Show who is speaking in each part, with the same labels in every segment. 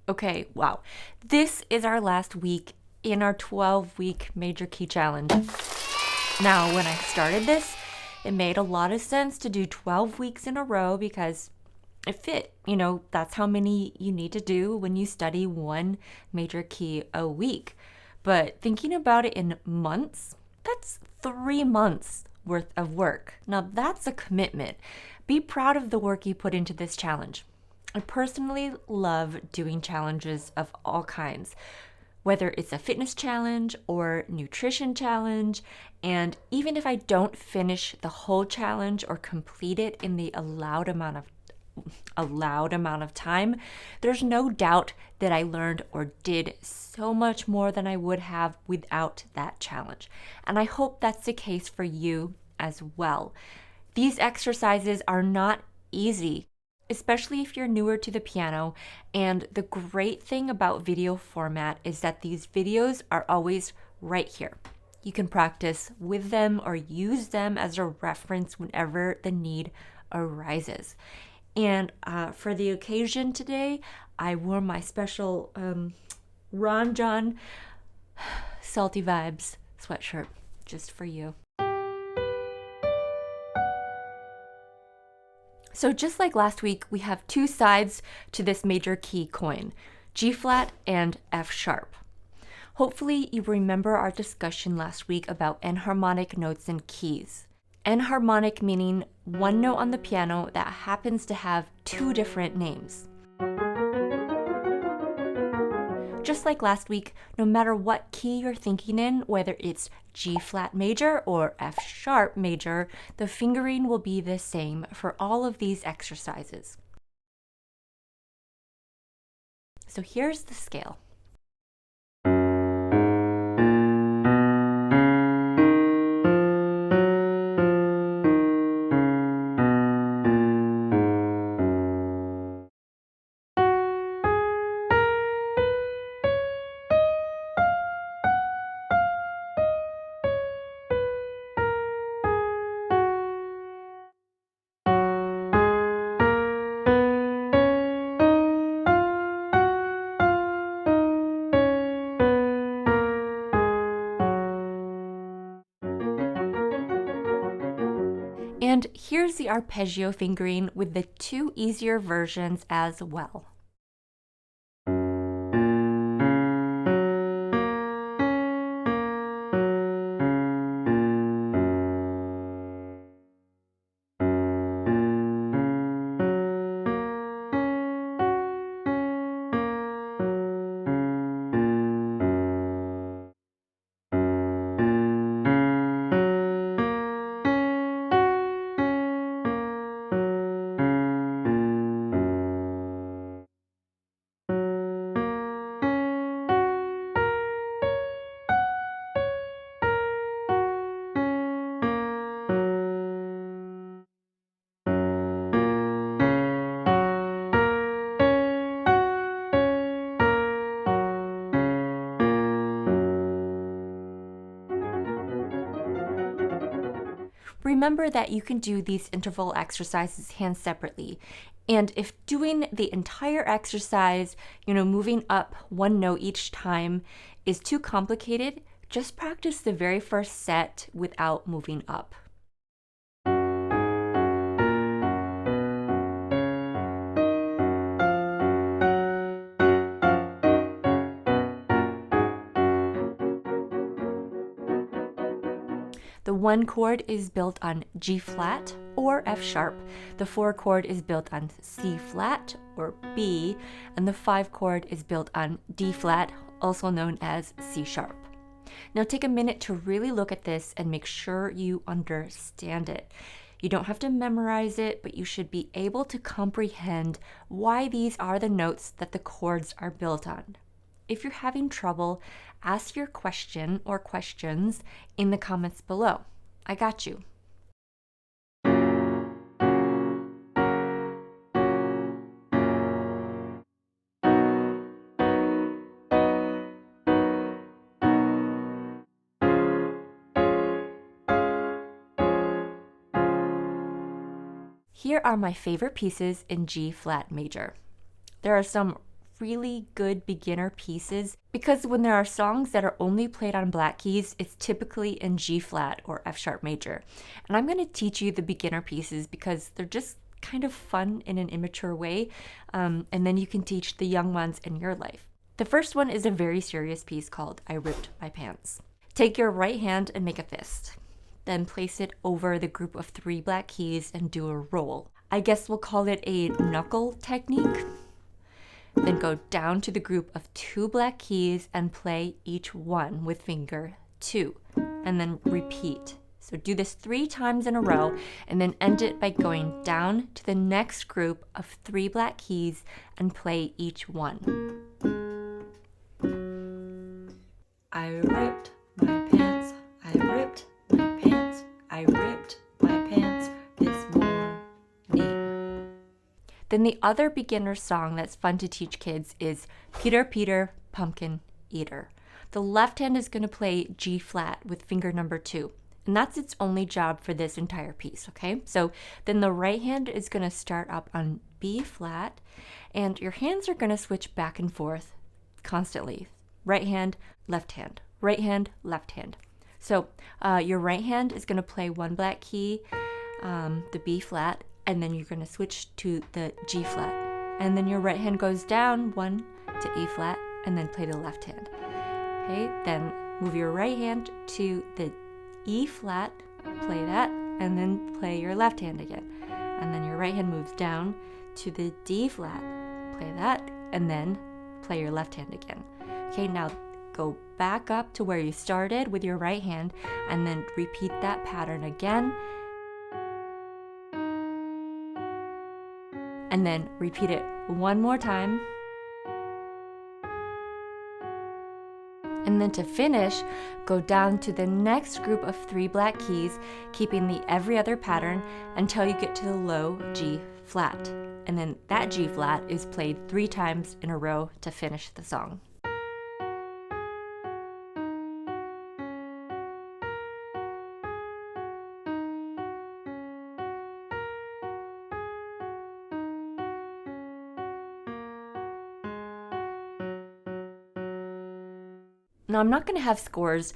Speaker 1: Okay, wow. This is our last week in our 12-week major key challenge. Now, when I started this, it made a lot of sense to do 12 weeks in a row because it fit. That's how many you need to do when you study one major key a week. But thinking about it in months, that's 3 months worth of work. Now, that's a commitment. Be proud of the work you put into this challenge. I personally love doing challenges of all kinds, whether it's a fitness challenge or nutrition challenge. And even if I don't finish the whole challenge or complete it in the allowed amount of time, there's no doubt that I learned or did so much more than I would have without that challenge. And I hope that's the case for you as well. These exercises are not easy, especially if you're newer to the piano. And the great thing about video format is that these videos are always right here. You can practice with them or use them as a reference whenever the need arises. And for the occasion today, I wore my special Ron John Salty Vibes sweatshirt just for you. So just like last week, we have two sides to this major key coin, G flat and F sharp. Hopefully you remember our discussion last week about enharmonic notes and keys. Enharmonic meaning one note on the piano that happens to have two different names. Just like last week, no matter what key you're thinking in, whether it's G flat major or F sharp major, the fingering will be the same for all of these exercises. So here's the scale. And here's the arpeggio fingering with the two easier versions as well. Remember that you can do these interval exercises hands separately. And if doing the entire exercise, moving up one note each time is too complicated, just practice the very first set without moving up. The 1 chord is built on G flat or F sharp. The 4 chord is built on C flat or B, and the 5 chord is built on D flat, also known as C sharp. Now take a minute to really look at this and make sure you understand it. You don't have to memorize it, but you should be able to comprehend why these are the notes that the chords are built on. If you're having trouble, ask your question or questions in the comments below. I got you. Here are my favorite pieces in G flat major. There are some really good beginner pieces because when there are songs that are only played on black keys, it's typically in G flat or F sharp major. And I'm going to teach you the beginner pieces because they're just kind of fun in an immature way, and then you can teach the young ones in your life. The first one is a very serious piece called I Ripped My Pants. Take your right hand and make a fist. Then place it over the group of 3 black keys and do a roll. I guess we'll call it a knuckle technique. Then go down to the group of 2 black keys and play each one with finger 2, and then repeat. So do this 3 times in a row and then end it by going down to the next group of 3 black keys and play each one. I ripped my pants, I ripped my pants, I ripped my pants this morning. Then the other beginner song that's fun to teach kids is Peter, Peter, Pumpkin Eater. The left hand is going to play G flat with finger number 2. And that's its only job for this entire piece, okay? So then the right hand is going to start up on B flat, and your hands are going to switch back and forth constantly. Right hand, left hand, right hand, left hand. So your right hand is going to play 1 black key, the B flat, and then you're going to switch to the G flat. And then your right hand goes down 1 to A flat, and then play the left hand. Okay, then move your right hand to the E flat, play that, and then play your left hand again. And then your right hand moves down to the D flat, play that, and then play your left hand again. Okay, now go back up to where you started with your right hand and then repeat that pattern again. And then repeat it one more time. And then to finish, go down to the next group of 3 black keys, keeping the every other pattern until you get to the low G flat. And then that G flat is played 3 times in a row to finish the song. Now, I'm not going to have scores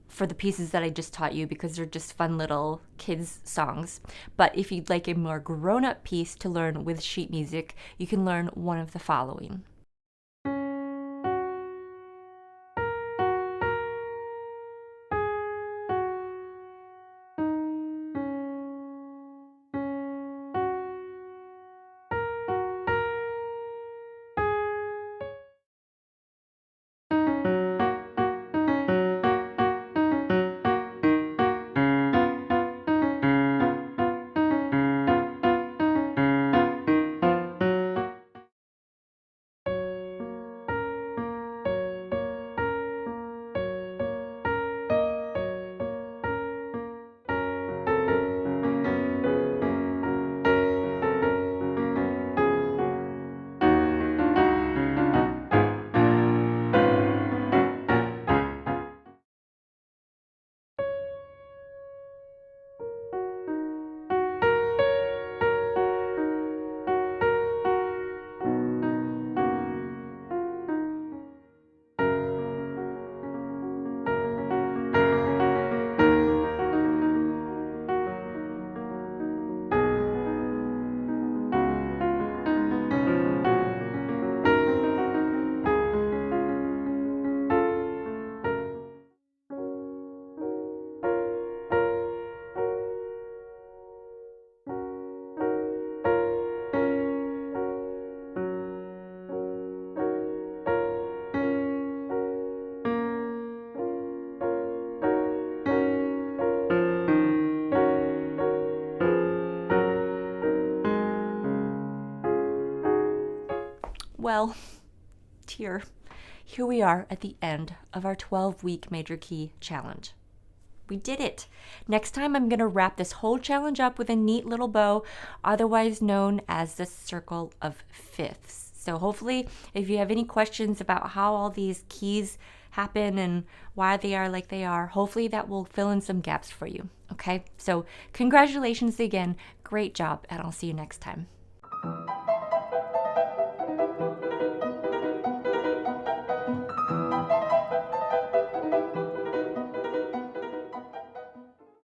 Speaker 1: for the pieces that I just taught you because they're just fun little kids songs. But if you'd like a more grown-up piece to learn with sheet music, you can learn one of the following. Well, here we are at the end of our 12-week major key challenge. We did it. Next time, I'm going to wrap this whole challenge up with a neat little bow, otherwise known as the circle of fifths. So hopefully, if you have any questions about how all these keys happen and why they are like they are, hopefully that will fill in some gaps for you. Okay? So congratulations again. Great job, and I'll see you next time.